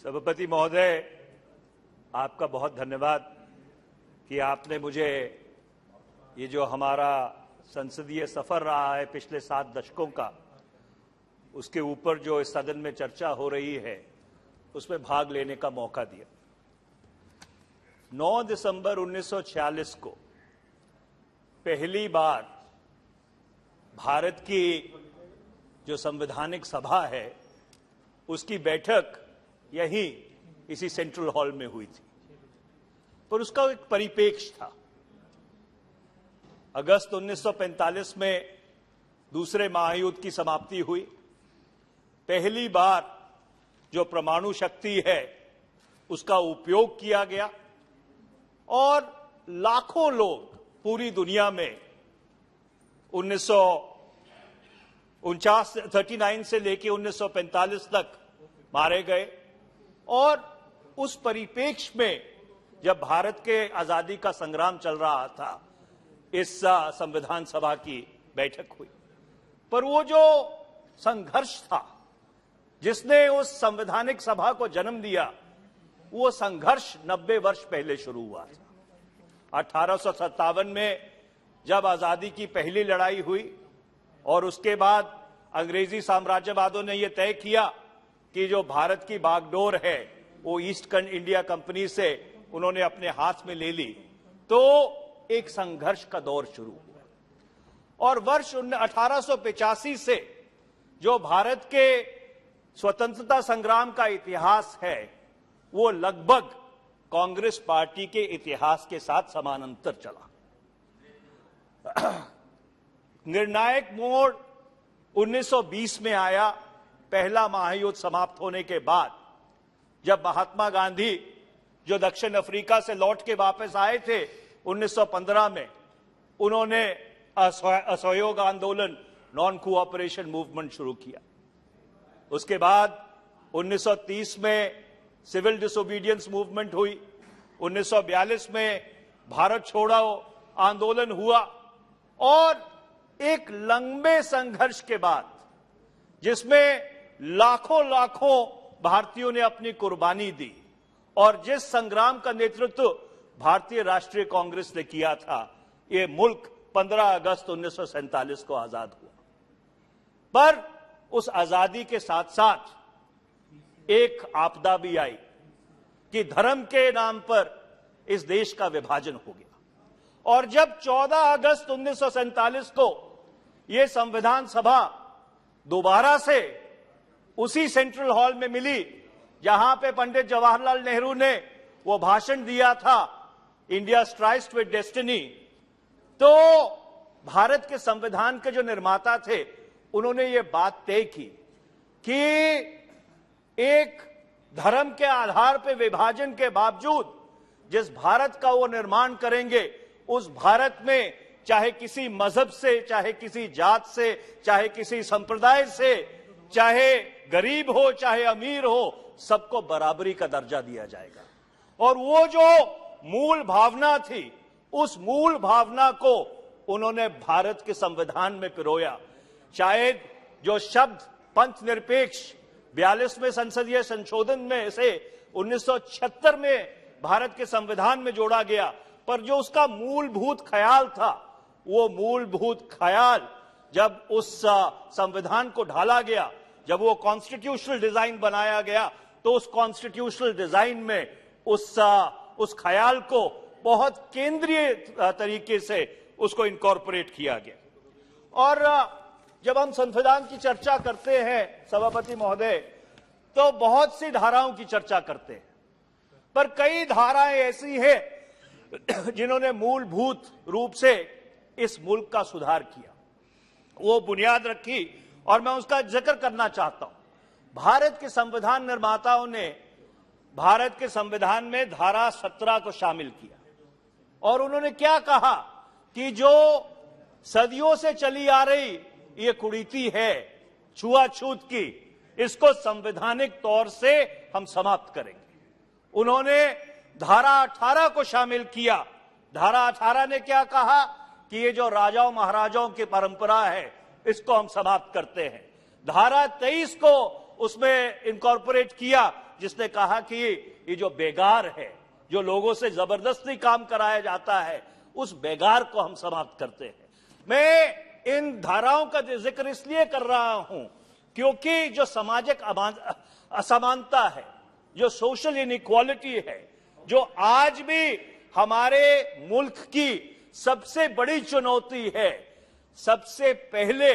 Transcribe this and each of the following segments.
सभापति महोदय, आपका बहुत धन्यवाद कि आपने मुझे ये जो हमारा संसदीय सफर रहा है पिछले 7 दशकों का, उसके ऊपर जो इस सदन में चर्चा हो रही है उसमें भाग लेने का मौका दिया। 9 दिसंबर 1946 को पहली बार भारत की जो संवैधानिक सभा है उसकी बैठक यहीं इसी सेंट्रल हॉल में हुई थी, पर उसका एक परिप्रेक्ष्य था। अगस्त 1945 में दूसरे महायुद्ध की समाप्ति हुई। पहली बार जो परमाणु शक्ति है उसका उपयोग किया गया और लाखों लोग पूरी दुनिया में 1939 से लेकर 1945 तक मारे गए। और उस परिप्रेक्ष्य में जब भारत के आजादी का संग्राम चल रहा था, इस संविधान सभा की बैठक हुई। पर वो जो संघर्ष था जिसने उस संवैधानिक सभा को जन्म दिया, वो संघर्ष 90 वर्ष पहले शुरू हुआ था। 1857 में जब आजादी की पहली लड़ाई हुई और उसके बाद अंग्रेजी साम्राज्यवादियों ने यह तय किया कि जो भारत की बागडोर है वो ईस्ट इंडिया कंपनी से उन्होंने अपने हाथ में ले ली, तो एक संघर्ष का दौर शुरू हुआ। और वर्ष 1885 से जो भारत के स्वतंत्रता संग्राम का इतिहास है वो लगभग कांग्रेस पार्टी के इतिहास के साथ समानांतर चला। निर्णायक मोड़ 1920 में आया, पहला महायुद्ध समाप्त होने के बाद, जब महात्मा गांधी जो दक्षिण अफ्रीका से लौट के वापस आए थे 1915 में, उन्होंने असहयोग आंदोलन, नॉन कोऑपरेशन मूवमेंट शुरू किया। उसके बाद 1930 में सिविल डिसोबीडियंस मूवमेंट हुई। 1942 में भारत छोड़ो आंदोलन हुआ। और एक लंबे संघर्ष के बाद, जिसमें लाखों भारतीयों ने अपनी कुर्बानी दी और जिस संग्राम का नेतृत्व भारतीय राष्ट्रीय कांग्रेस ने किया था, ये मुल्क 15 अगस्त 1947 को आजाद हुआ। पर उस आजादी के साथ साथ एक आपदा भी आई कि धर्म के नाम पर इस देश का विभाजन हो गया। और जब 14 अगस्त 1947 को यह संविधान सभा दोबारा से उसी सेंट्रल हॉल में मिली जहां पे पंडित जवाहरलाल नेहरू ने वो भाषण दिया था, इंडिया स्ट्राइव्स विद डेस्टिनी, तो भारत के संविधान के जो निर्माता थे उन्होंने ये बात तय की कि एक धर्म के आधार पर विभाजन के बावजूद जिस भारत का वो निर्माण करेंगे, उस भारत में चाहे किसी मजहब से, चाहे किसी जात से, चाहे किसी संप्रदाय से, चाहे गरीब हो चाहे अमीर हो, सबको बराबरी का दर्जा दिया जाएगा। और वो जो मूल भावना थी, उस मूल भावना को उन्होंने भारत के संविधान में पिरोया। शायद जो शब्द पंथ निरपेक्ष 42वें संसदीय संशोधन में से 1976 में भारत के संविधान में जोड़ा गया, पर जो उसका मूलभूत ख्याल था, वो मूलभूत ख्याल जब उस संविधान को ढाला गया, जब वो कॉन्स्टिट्यूशनल डिजाइन बनाया गया, तो उस कॉन्स्टिट्यूशनल डिजाइन में उस ख्याल को बहुत केंद्रीय तरीके से उसको इनकॉर्पोरेट किया गया। और जब हम संविधान की चर्चा करते हैं सभापति महोदय, तो बहुत सी धाराओं की चर्चा करते हैं, पर कई धाराएं ऐसी हैं जिन्होंने मूलभूत रूप से इस मुल्क का सुधार किया, वो बुनियाद रखी, और मैं उसका जिक्र करना चाहता हूं। भारत के संविधान निर्माताओं ने भारत के संविधान में धारा 17 को शामिल किया और उन्होंने क्या कहा कि जो सदियों से चली आ रही ये कुरीति है छुआछूत की, इसको संवैधानिक तौर से हम समाप्त करेंगे। उन्होंने धारा 18 को शामिल किया। धारा 18 ने क्या कहा कि ये जो राजाओं महाराजाओं की परंपरा है इसको हम समाप्त करते हैं। धारा 23 को उसमें इनकॉर्पोरेट किया जिसने कहा कि ये जो बेगार है, जो लोगों से जबरदस्ती काम कराया जाता है, उस बेगार को हम समाप्त करते हैं। मैं इन धाराओं का जिक्र इसलिए कर रहा हूं क्योंकि जो सामाजिक असमानता है, जो सोशल इनइक्वालिटी है, जो आज भी हमारे मुल्क की सबसे बड़ी चुनौती है, सबसे पहले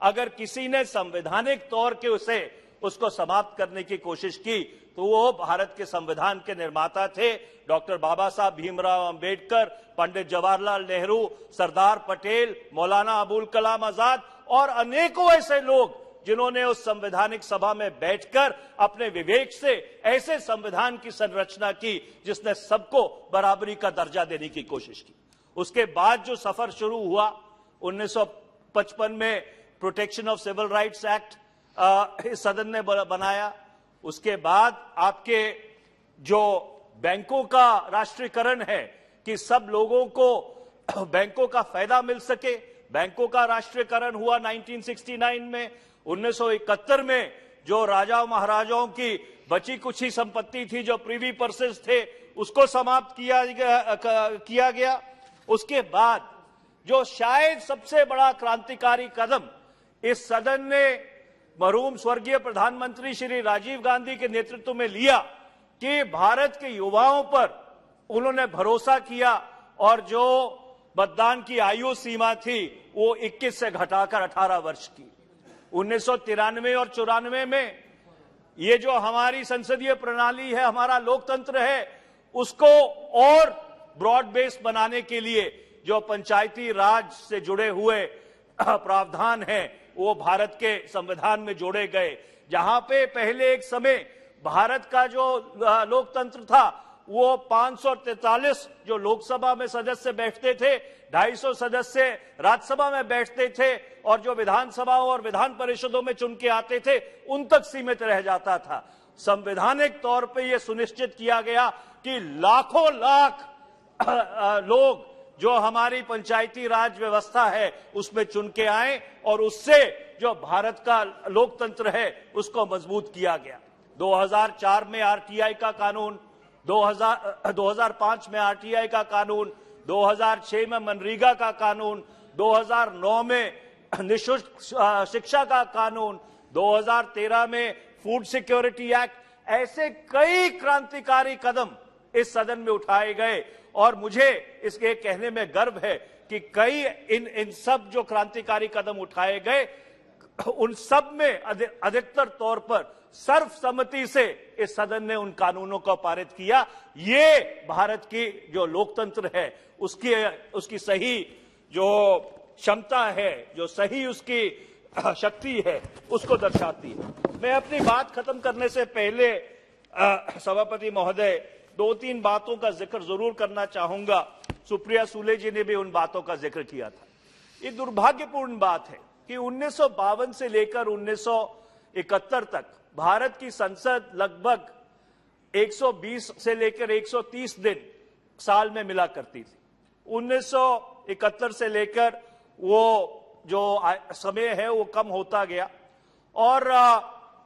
अगर किसी ने संवैधानिक तौर के उसको समाप्त करने की कोशिश की तो वो भारत के संविधान के निर्माता थे डॉक्टर बाबा साहब भीमराव अंबेडकर, पंडित जवाहरलाल नेहरू, सरदार पटेल, मौलाना अबुल कलाम आजाद और अनेकों ऐसे लोग जिन्होंने उस संवैधानिक सभा में बैठकर अपने विवेक से ऐसे संविधान की संरचना की जिसने सबको बराबरी का दर्जा देने की कोशिश की। उसके बाद जो सफर शुरू हुआ 1955 में Protection of Civil Rights Act इस सदन ने बनाया। उसके बाद आपके जो बैंकों का राष्ट्रीयकरण है कि सब लोगों को बैंकों का फायदा मिल सके, बैंकों का राष्ट्रीयकरण हुआ 1969 में। 1971 में जो राजाओं महाराजाओं की बची कुछ ही संपत्ति थी, जो प्रिवी पर्सेस थे, उसको समाप्त किया गया। उसके बाद जो शायद सबसे बड़ा क्रांतिकारी कदम इस सदन ने मरहूम स्वर्गीय प्रधानमंत्री श्री राजीव गांधी के नेतृत्व में लिया कि भारत के युवाओं पर उन्होंने भरोसा किया और जो मतदान की आयु सीमा थी वो 21 से घटाकर 18 वर्ष की। 1993 और 94 में ये जो हमारी संसदीय प्रणाली है, हमारा लोकतंत्र है, उसको और ब्रॉड बेस बनाने के लिए जो पंचायती राज से जुड़े हुए प्रावधान हैं वो भारत के संविधान में जोड़े गए। जहां पे पहले एक समय भारत का जो लोकतंत्र था वो 543 जो लोकसभा में सदस्य बैठते थे, 250 सदस्य राज्यसभा में बैठते थे और जो विधानसभाओं और विधान परिषदों में चुन के आते थे उन तक सीमित रह जाता था। संवैधानिक तौर पे ये सुनिश्चित किया गया कि लाखों लाख लोग जो हमारी पंचायती राज व्यवस्था है उसमें चुन के आए और उससे जो भारत का लोकतंत्र है उसको मजबूत किया गया। 2004 में आरटीआई का कानून, 2005 में आरटीआई का कानून, 2006 में मनरेगा का कानून, 2009 में निःशुल्क शिक्षा का कानून, 2013 में फूड सिक्योरिटी एक्ट, ऐसे कई क्रांतिकारी कदम इस सदन में उठाए गए और मुझे इसके कहने में गर्व है कि कई इन सब जो क्रांतिकारी कदम उठाए गए उन सब में अधिकतर तौर पर सर्वसम्मति से इस सदन ने उन कानूनों को पारित किया। ये भारत की जो लोकतंत्र है उसकी सही जो क्षमता है, जो सही उसकी शक्ति है, उसको दर्शाती है। मैं अपनी बात खत्म करने से पहले सभापति महोदय 2-3 बातों का जिक्र जरूर करना चाहूंगा। सुप्रिया सुले जी ने भी उन बातों का जिक्र किया था। ये दुर्भाग्यपूर्ण बात है कि 1952 से लेकर 1971 तक भारत की संसद लगभग 120 से लेकर 130 दिन साल में मिला करती थी। 1971 से लेकर वो जो समय है वो कम होता गया और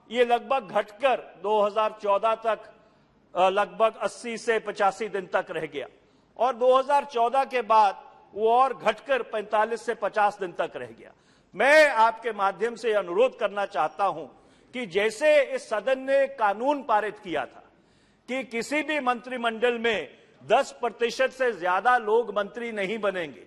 ये लगभग घटकर 2014 तक लगभग 80 से 85 दिन तक रह गया और 2014 के बाद वो और घटकर 45 से 50 दिन तक रह गया। मैं आपके माध्यम से अनुरोध करना चाहता हूं कि जैसे इस सदन ने कानून पारित किया था कि किसी भी मंत्रिमंडल में 10% से ज्यादा लोग मंत्री नहीं बनेंगे,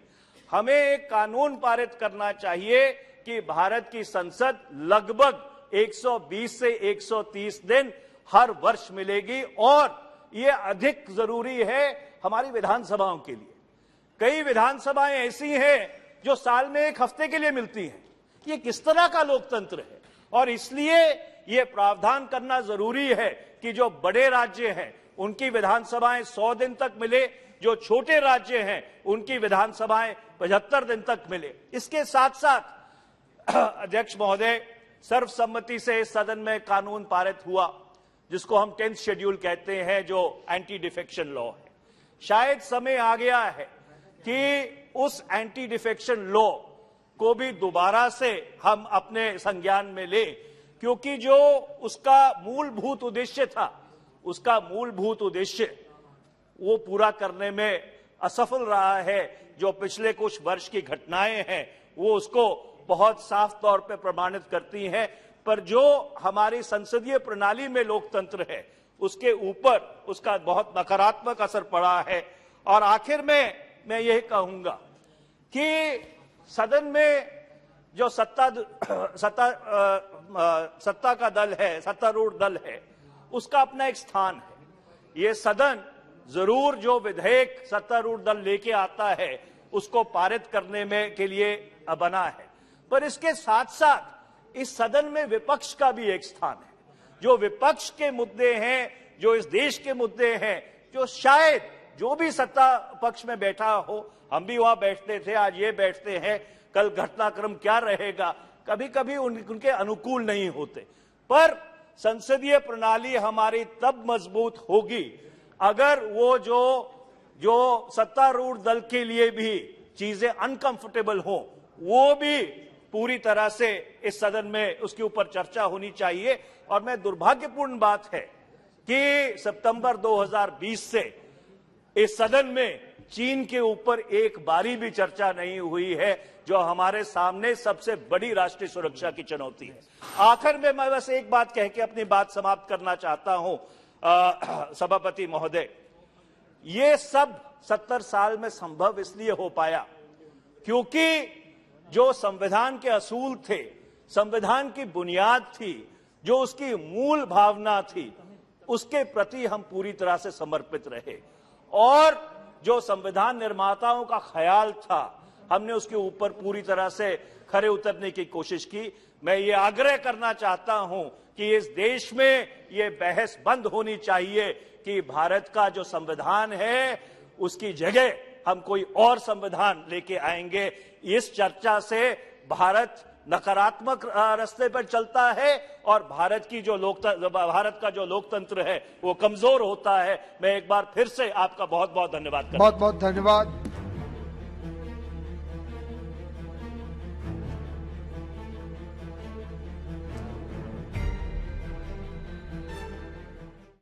हमें एक कानून पारित करना चाहिए कि भारत की संसद लगभग 120 से 130 दिन हर वर्ष मिलेगी और यह अधिक जरूरी है हमारी विधानसभाओं के लिए। कई विधानसभाएं ऐसी हैं जो साल में एक हफ्ते के लिए मिलती हैं। ये किस तरह का लोकतंत्र है? और इसलिए यह प्रावधान करना जरूरी है कि जो बड़े राज्य हैं उनकी विधानसभाएं 100 दिन तक मिले, जो छोटे राज्य हैं उनकी विधानसभाएं 75 दिन तक मिले। इसके साथ साथ अध्यक्ष महोदय, सर्वसम्मति से इस सदन में कानून पारित हुआ जिसको हम 10th शेड्यूल कहते हैं, जो एंटी डिफेक्शन लॉ है। शायद समय आ गया है कि उस एंटी डिफेक्शन लॉ को भी दोबारा से हम अपने संज्ञान में लें, क्योंकि जो उसका मूलभूत उद्देश्य था उसका मूलभूत उद्देश्य वो पूरा करने में असफल रहा है। जो पिछले कुछ वर्ष की घटनाएं हैं वो उसको बहुत साफ तौर पे प्रमाणित करती हैं। पर जो हमारी संसदीय प्रणाली में लोकतंत्र है उसके ऊपर उसका बहुत नकारात्मक असर पड़ा है। और आखिर में मैं यही कहूंगा कि सदन में जो सत्ता का दल है, सत्तारूढ़ दल है, उसका अपना एक स्थान है। ये सदन जरूर जो विधेयक सत्तारूढ़ दल लेके आता है उसको पारित करने में के लिए बना है, पर इसके साथ साथ इस सदन में विपक्ष का भी एक स्थान है। जो विपक्ष के मुद्दे हैं, जो इस देश के मुद्दे हैं, जो शायद जो भी सत्ता पक्ष में बैठा हो, हम भी वहां बैठते थे, आज ये बैठते हैं, कल घटनाक्रम क्या रहेगा, कभी कभी उनके अनुकूल नहीं होते। पर संसदीय प्रणाली हमारी तब मजबूत होगी अगर वो जो सत्तारूढ़ दल के लिए भी चीजें अनकंफर्टेबल हो, वो भी पूरी तरह से इस सदन में उसके ऊपर चर्चा होनी चाहिए। और मैं दुर्भाग्यपूर्ण बात है कि सितंबर 2020 से इस सदन में चीन के ऊपर एक बारी भी चर्चा नहीं हुई है, जो हमारे सामने सबसे बड़ी राष्ट्रीय सुरक्षा की चुनौती है। आखिर में मैं बस एक बात कह के अपनी बात समाप्त करना चाहता हूं, सभापति महोदय, ये सब 70 साल में संभव इसलिए हो पाया क्योंकि जो संविधान के असूल थे, संविधान की बुनियाद थी, जो उसकी मूल भावना थी, उसके प्रति हम पूरी तरह से समर्पित रहे। और जो संविधान निर्माताओं का ख्याल था, हमने उसके ऊपर पूरी तरह से खरे उतरने की कोशिश की। मैं ये आग्रह करना चाहता हूं कि इस देश में ये बहस बंद होनी चाहिए कि भारत का जो संविधान है उसकी जगह हम कोई और संविधान लेके आएंगे। इस चर्चा से भारत नकारात्मक रास्ते पर चलता है और भारत का जो लोकतंत्र है वो कमजोर होता है। मैं एक बार फिर से आपका बहुत बहुत धन्यवाद करता हूं। बहुत बहुत धन्यवाद।